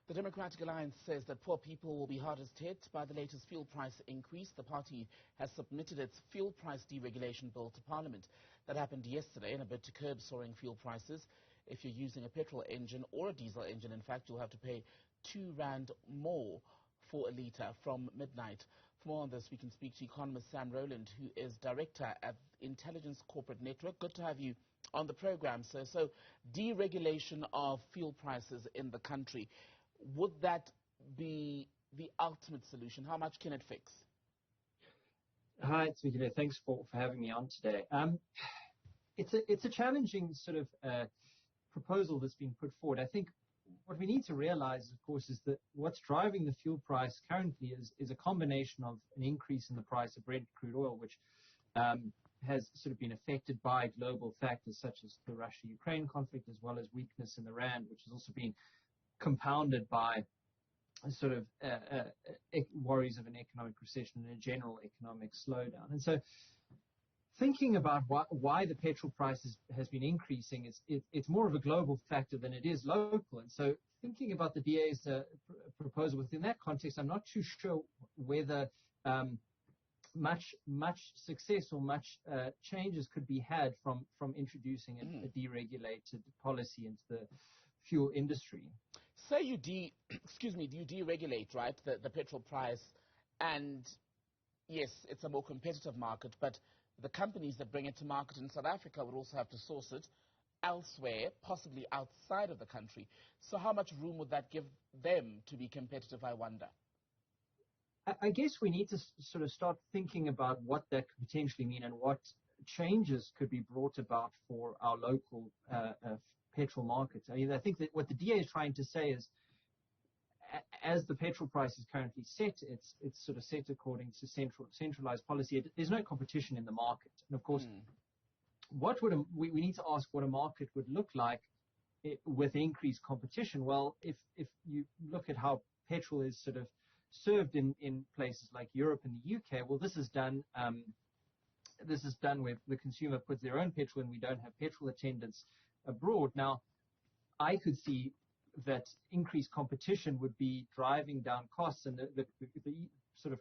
The Democratic Alliance says that poor people will be hardest hit by the latest fuel price increase. The party has submitted its Fuel Price Deregulation Bill to Parliament. That happened yesterday in a bid to curb soaring fuel prices. If you're using a petrol engine or a diesel engine, in fact, you'll have to pay R2 more for a litre from midnight. For more on this, we can speak to economist Sam Rolland, who is director at Intelligence Corporate Network. Good to have you on the program, sir. So, deregulation of fuel prices in the country, would that be the ultimate solution? How much can it fix? Hi, it's Mikile. Thanks for having me on today. It's a challenging sort of proposal that's been put forward. I think what we need to realize, of course, is that what's driving the fuel price currently is a combination of an increase in the price of Brent crude oil, which has sort of been affected by global factors such as the Russia-Ukraine conflict, as well as weakness in the rand, which has also been compounded by sort of worries of an economic recession and a general economic slowdown. And so thinking about why the petrol price has been increasing, it's more of a global factor than it is local. And so thinking about the DA's proposal within that context, I'm not too sure whether much success or much changes could be had from introducing a deregulated policy into the fuel industry. Say you deregulate, right, the petrol price, and yes, it's a more competitive market, but the companies that bring it to market in South Africa would also have to source it elsewhere, possibly outside of the country. So how much room would that give them to be competitive, I wonder? I guess we need to sort of start thinking about what that could potentially mean and what changes could be brought about for our local petrol markets. I mean, I think that what the DA is trying to say is, as the petrol price is currently set, it's sort of set according to centralized policy. There's no competition in the market. And of course, we need to ask what a market would look like with increased competition. Well, if you look at how petrol is sort of served in places like Europe and the UK, well, this is done where the consumer puts their own petrol and we don't have petrol attendants abroad. Now, I could see that increased competition would be driving down costs, and the sort of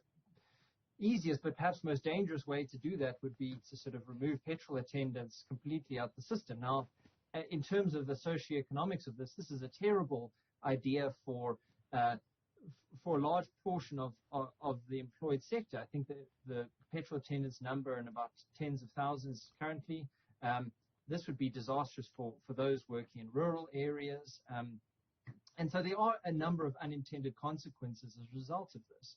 easiest but perhaps most dangerous way to do that would be to sort of remove petrol attendants completely out the system. Now, in terms of the socioeconomics of this is a terrible idea for a large portion of the employed sector. I think that the petrol attendants number in about tens of thousands currently. This would be disastrous for those working in rural areas. And so there are a number of unintended consequences as a result of this.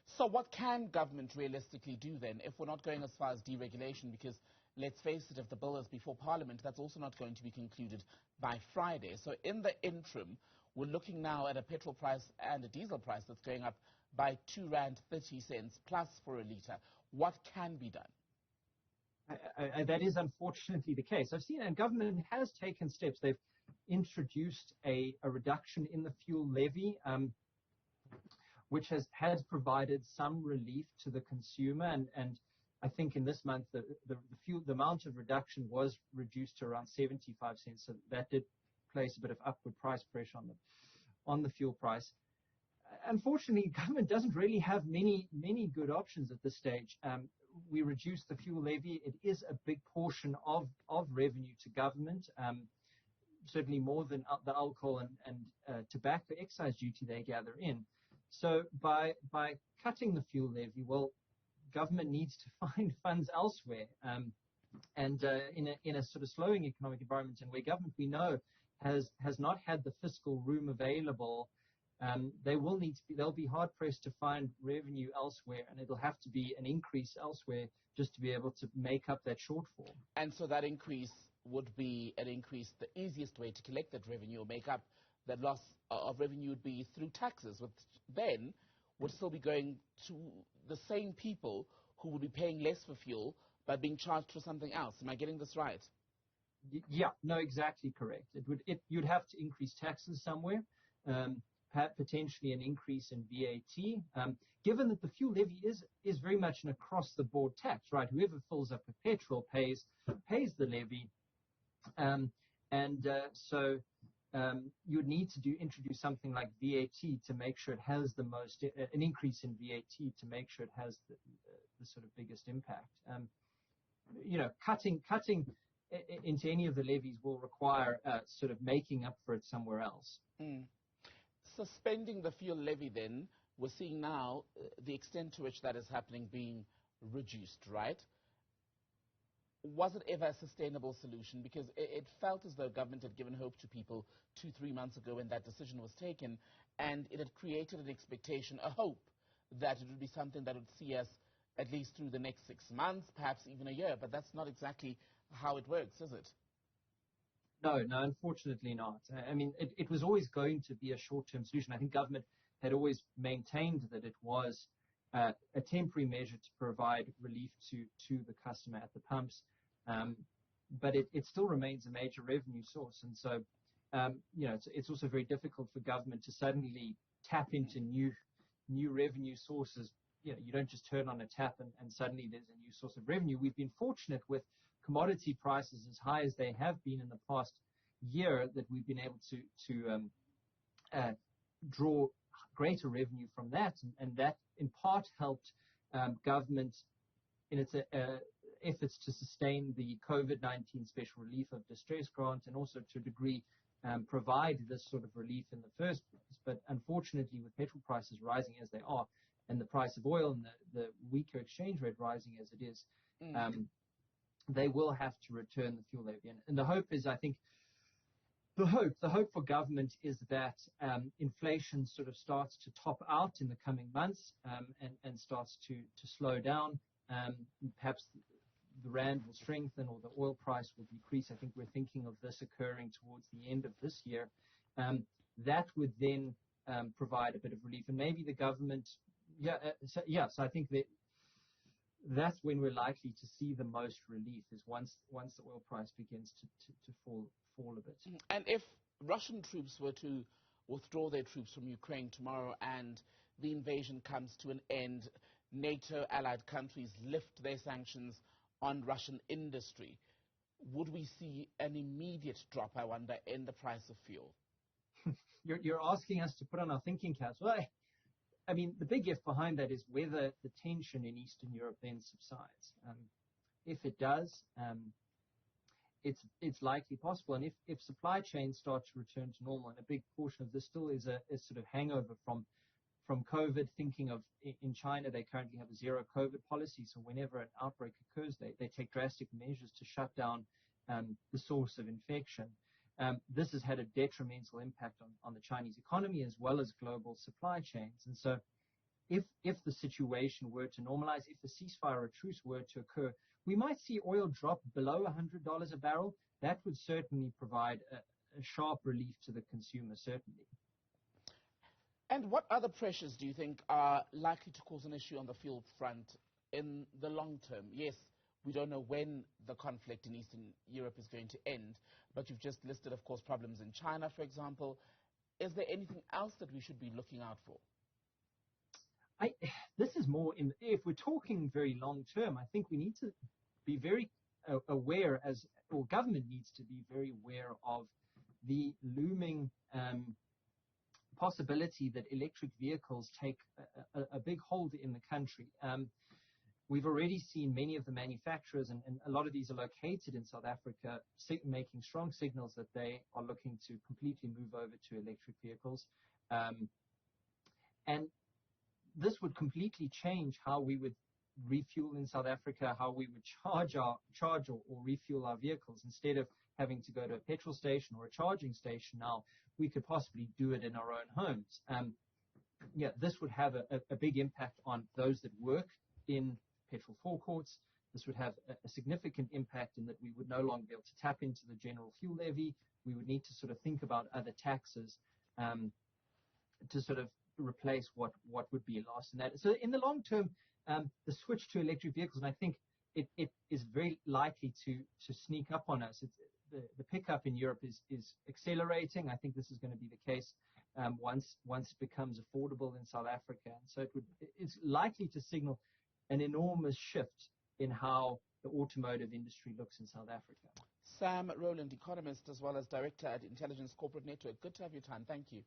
So what can government realistically do then, if we're not going as far as deregulation? Because let's face it, if the bill is before Parliament, that's also not going to be concluded by Friday. So in the interim, we're looking now at a petrol price and a diesel price that's going up by R2.30 plus for a litre. What can be done? That is unfortunately the case. I've seen, and government has taken steps. They've introduced a reduction in the fuel levy, which has provided some relief to the consumer. And I think in this month, the amount of reduction was reduced to around 75 cents. So that did place a bit of upward price pressure on the fuel price. Unfortunately, government doesn't really have many good options at this stage. We reduced the fuel levy. It is a big portion of revenue to government, certainly more than the alcohol and tobacco excise duty they gather in. So by cutting the fuel levy, well, government needs to find funds elsewhere. And in a sort of slowing economic environment, and where government, we know, has not had the fiscal room available, they'll be hard pressed to find revenue elsewhere, and it'll have to be an increase elsewhere just to be able to make up that shortfall. And so that increase would be an increase. The easiest way to collect that revenue or make up that loss of revenue would be through taxes, which then would still be going to the same people who would be paying less for fuel but being charged for something else. Am I getting this right? Yeah, no, exactly correct. You'd have to increase taxes somewhere, potentially an increase in VAT. Given that the fuel levy is very much an across-the-board tax, right? Whoever fills up with petrol pays the levy, so you would need to introduce something like VAT to make sure it has an increase in VAT to make sure it has the sort of biggest impact. Cutting into any of the levies will require sort of making up for it somewhere else. Suspending the fuel levy, then, we're seeing now the extent to which that is happening being reduced, right? Was it ever a sustainable solution? Because it felt as though government had given hope to people 2-3 months ago when that decision was taken, and it had created an expectation, a hope, that it would be something that would see us at least through the next 6 months, perhaps even a year. But that's not exactly how it works, is it? No, unfortunately not. I mean, it was always going to be a short-term solution. I think government had always maintained that it was a temporary measure to provide relief to the customer at the pumps. But it still remains a major revenue source. And so, it's also very difficult for government to suddenly tap into new revenue sources. You don't just turn on a tap and suddenly there's a new source of revenue. We've been fortunate with commodity prices as high as they have been in the past year that we've been able to draw greater revenue from that. And that in part helped government in its efforts to sustain the COVID-19 special relief of distress grant and also to a degree provide this sort of relief in the first place. But unfortunately, with petrol prices rising as they are and the price of oil and the weaker exchange rate rising as it is, they will have to return the fuel levy. And the hope is, I think, the hope for government is that inflation sort of starts to top out in the coming months and starts to slow down. Perhaps the rand will strengthen or the oil price will decrease. I think we're thinking of this occurring towards the end of this year. That would then provide a bit of relief. And maybe the government, so I think that's when we're likely to see the most relief is once the oil price begins to fall a bit. And if Russian troops were to withdraw their troops from Ukraine tomorrow and the invasion comes to an end, NATO allied countries lift their sanctions on Russian industry, would we see an immediate drop, I wonder, in the price of fuel? You're asking us to put on our thinking caps. Well, I mean, the big if behind that is whether the tension in Eastern Europe then subsides. If it does, it's likely possible. And if supply chains start to return to normal, and a big portion of this still is a sort of hangover from COVID, thinking of in China, they currently have a zero COVID policy. So whenever an outbreak occurs, they take drastic measures to shut down the source of infection. This has had a detrimental impact on the Chinese economy as well as global supply chains. And so if the situation were to normalize, if a ceasefire or a truce were to occur, we might see oil drop below $100 a barrel. That would certainly provide a sharp relief to the consumer, certainly. And what other pressures do you think are likely to cause an issue on the fuel front in the long term? Yes, we don't know when the conflict in Eastern Europe is going to end, but you've just listed, of course, problems in China, for example. Is there anything else that we should be looking out for? This is more if we're talking very long term, I think we need to be very aware or government needs to be very aware of the looming possibility that electric vehicles take a big hold in the country. We've already seen many of the manufacturers, and a lot of these are located in South Africa, making strong signals that they are looking to completely move over to electric vehicles. And this would completely change how we would refuel in South Africa, how we would charge or refuel our vehicles. Instead of having to go to a petrol station or a charging station now, we could possibly do it in our own homes. This would have a big impact on those that work in petrol forecourts. This would have a significant impact in that we would no longer be able to tap into the general fuel levy. We would need to sort of think about other taxes to sort of replace what would be lost in that. So in the long term, the switch to electric vehicles, and I think it is very likely to sneak up on us. The pickup in Europe is accelerating. I think this is going to be the case once it becomes affordable in South Africa. And so it's likely to signal an enormous shift in how the automotive industry looks in South Africa. Sam Rolland, economist as well as director at Intelligence Corporate Network. Good to have your time. Thank you.